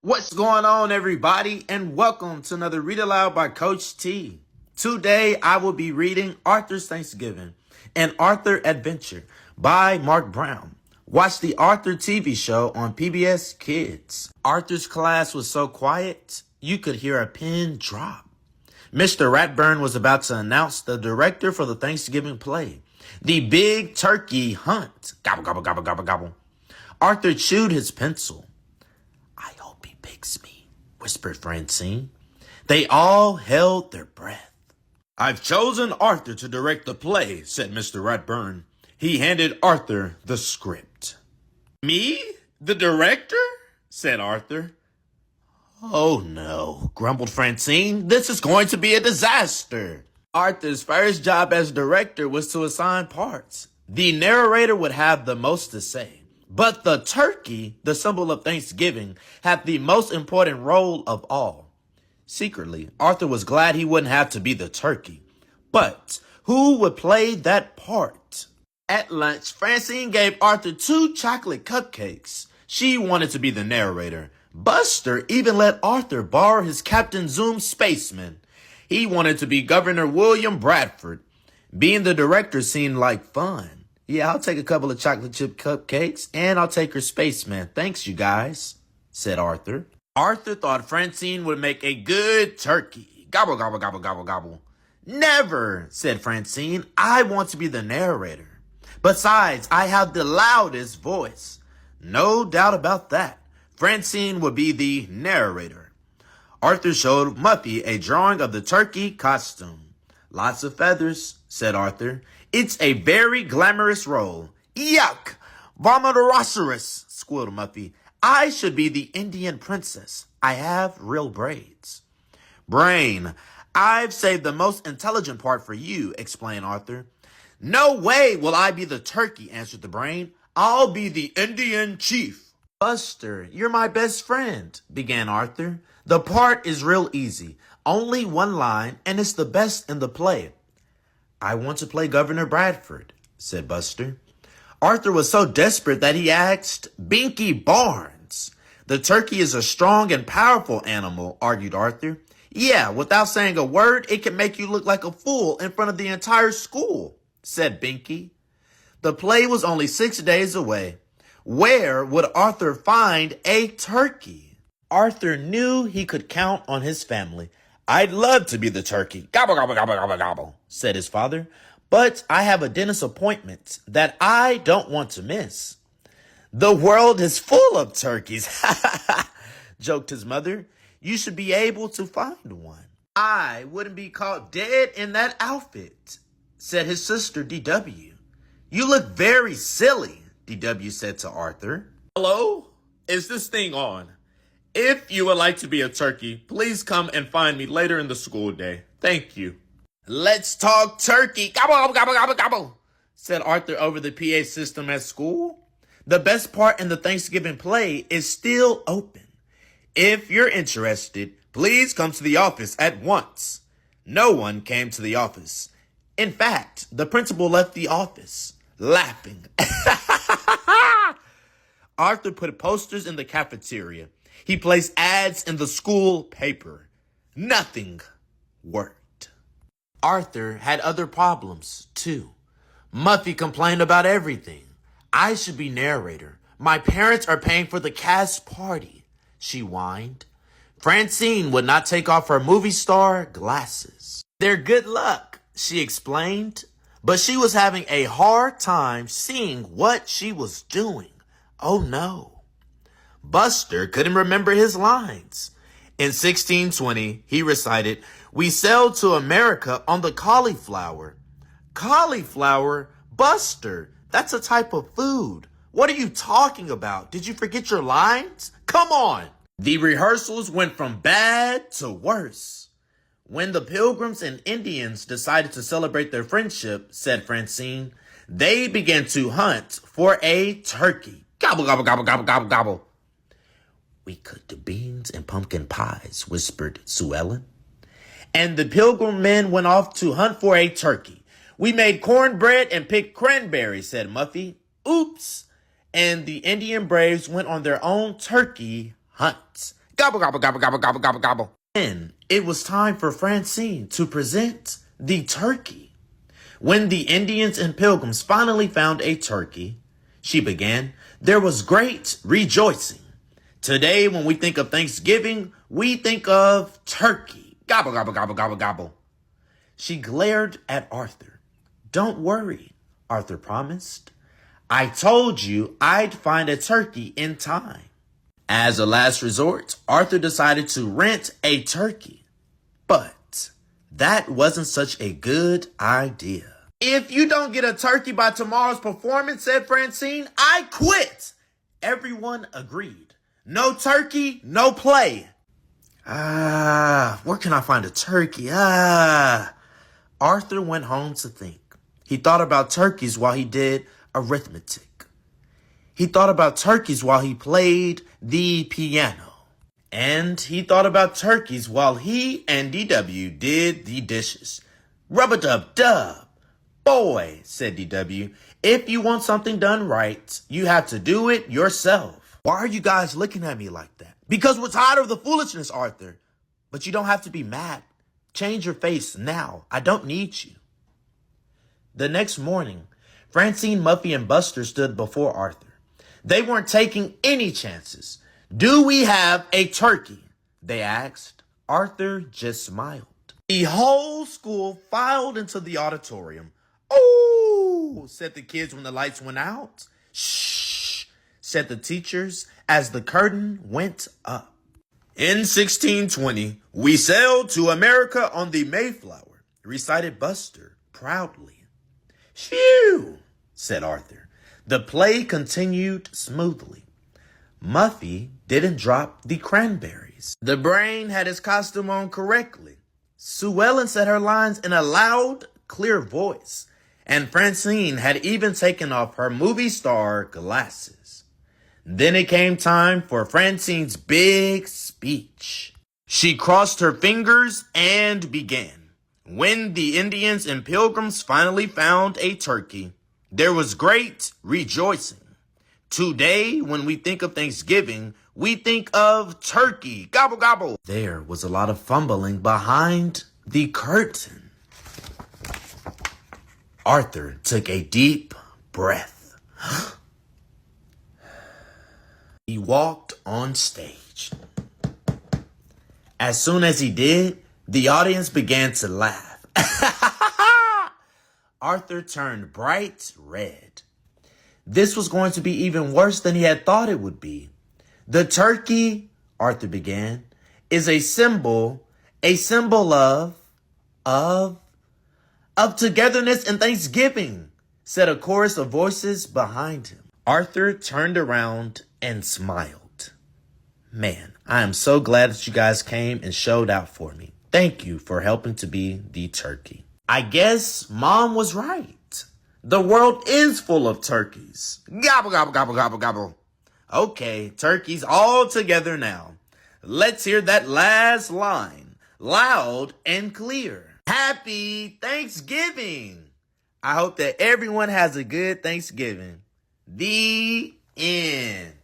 What's going on, everybody, and welcome to another Read Aloud by Coach T. Today, I will be reading Arthur's Thanksgiving, an Arthur adventure by Mark Brown. Watch the Arthur TV show on PBS Kids. Arthur's class was so quiet, you could hear a pin drop. Mr. Ratburn was about to announce the director for the Thanksgiving play, The Big Turkey Hunt. Gobble, gobble, gobble, gobble, gobble. Arthur chewed his pencil. "I hope he picks me," whispered Francine. They all held their breath. "I've chosen Arthur to direct the play," said Mr. Ratburn. He handed Arthur the script. "Me? The director?" said Arthur. "Oh no," grumbled Francine. "This is going to be a disaster." Arthur's first job as director was to assign parts. The narrator would have the most to say. But the turkey, the symbol of Thanksgiving, had the most important role of all. Secretly, Arthur was glad he wouldn't have to be the turkey. But who would play that part? At lunch, Francine gave Arthur 2 chocolate cupcakes. She wanted to be the narrator. Buster even let Arthur borrow his Captain Zoom spaceman. He wanted to be Governor William Bradford. Being the director seemed like fun. "Yeah, I'll take a couple of chocolate chip cupcakes, and I'll take her spaceman. Thanks, you guys," said Arthur. Arthur thought Francine would make a good turkey. Gobble, gobble, gobble, gobble, gobble. "Never," said Francine. "I want to be the narrator. Besides, I have the loudest voice." No doubt about that. Francine would be the narrator. Arthur showed Muffy a drawing of the turkey costume. "Lots of feathers," said Arthur. "It's a very glamorous role." "Yuck! Vomitosaurus," squealed Muffy. "I should be the Indian princess. I have real braids." "Brain, I've saved the most intelligent part for you," explained Arthur. "No way will I be the turkey," answered the brain. "I'll be the Indian chief." "Buster, you're my best friend," began Arthur. "The part is real easy. Only one line, and it's the best in the play." "I want to play Governor Bradford," said Buster. Arthur was so desperate that he asked Binky Barnes. "The turkey is a strong and powerful animal," argued Arthur. "Yeah, without saying a word, it can make you look like a fool in front of the entire school," said Binky. The play was only 6 days away. Where would Arthur find a turkey? Arthur knew he could count on his family. "I'd love to be the turkey. Gobble, gobble, gobble, gobble, gobble," said his father. "But I have a dentist appointment that I don't want to miss." "The world is full of turkeys," joked his mother. "You should be able to find one." "I wouldn't be caught dead in that outfit," said his sister DW. "You look very silly," DW said to Arthur. "Hello? Is this thing on? If you would like to be a turkey, please come and find me later in the school day. Thank you." "Let's talk turkey. Gobble, gobble, gobble, gobble," said Arthur over the PA system at school. The best part in the Thanksgiving play is still open. If you're interested, please come to the office at once. No one came to the office. In fact, the principal left the office, laughing. Arthur put posters in the cafeteria. He placed ads in the school paper. Nothing worked. Arthur had other problems, too. Muffy complained about everything. "I should be narrator. My parents are paying for the cast party," she whined. Francine would not take off her movie star glasses. "They're good luck," she explained. But she was having a hard time seeing what she was doing. Oh no. Buster couldn't remember his lines. In 1620, he recited, "We sailed to America on the cauliflower." Cauliflower? Buster, that's a type of food. What are you talking about? Did you forget your lines? Come on. The rehearsals went from bad to worse. When the Pilgrims and Indians decided to celebrate their friendship, said Francine, they began to hunt for a turkey. Gobble, gobble, gobble, gobble, gobble, gobble. "We could do beans and pumpkin pies," whispered Sue Ellen. And the Pilgrim men went off to hunt for a turkey. "We made cornbread and picked cranberries," said Muffy. "Oops." And the Indian braves went on their own turkey hunt. Gobble, gobble, gobble, gobble, gobble, gobble, gobble. Then it was time for Francine to present the turkey. When the Indians and Pilgrims finally found a turkey, she began, there was great rejoicing. Today, when we think of Thanksgiving, we think of turkey. Gobble, gobble, gobble, gobble, gobble. She glared at Arthur. Don't worry, Arthur promised. I told you I'd find a turkey in time. As a last resort, Arthur decided to rent a turkey. But that wasn't such a good idea. If you don't get a turkey by tomorrow's performance, said Francine, I quit. Everyone agreed. No turkey, no play. Where can I find a turkey? Arthur went home to think. He thought about turkeys while he did arithmetic. He thought about turkeys while he played the piano. And he thought about turkeys while he and DW did the dishes. Rub-a-dub-dub. Boy, said DW, if you want something done right, you have to do it yourself. Why are you guys looking at me like that? Because we're tired of the foolishness, Arthur. But you don't have to be mad. Change your face now. I don't need you. The next morning, Francine, Muffy, and Buster stood before Arthur. They weren't taking any chances. Do we have a turkey? They asked. Arthur just smiled. The whole school filed into the auditorium. Oh, said the kids when the lights went out. Shh, said the teachers as the curtain went up. In 1620, we sailed to America on the Mayflower, recited Buster proudly. Phew, said Arthur. The play continued smoothly. Muffy didn't drop the cranberries. The brain had his costume on correctly. Sue Ellen said her lines in a loud, clear voice. And Francine had even taken off her movie star glasses. Then it came time for Francine's big speech. She crossed her fingers and began. When the Indians and Pilgrims finally found a turkey, there was great rejoicing. Today, when we think of Thanksgiving, we think of turkey. Gobble, gobble. There was a lot of fumbling behind the curtain. Arthur took a deep breath. He walked on stage. As soon as he did, the audience began to laugh. Arthur turned bright red. This was going to be even worse than he had thought it would be. The turkey, Arthur began, is a symbol of togetherness and Thanksgiving, said a chorus of voices behind him. Arthur turned around and smiled. Man, I am so glad that you guys came and showed out for me. Thank you for helping to be the turkey. I guess Mom was right. The world is full of turkeys. Gobble, gobble, gobble, gobble, gobble. Okay, turkeys all together now. Let's hear that last line, loud and clear. Happy Thanksgiving. I hope that everyone has a good Thanksgiving. The end.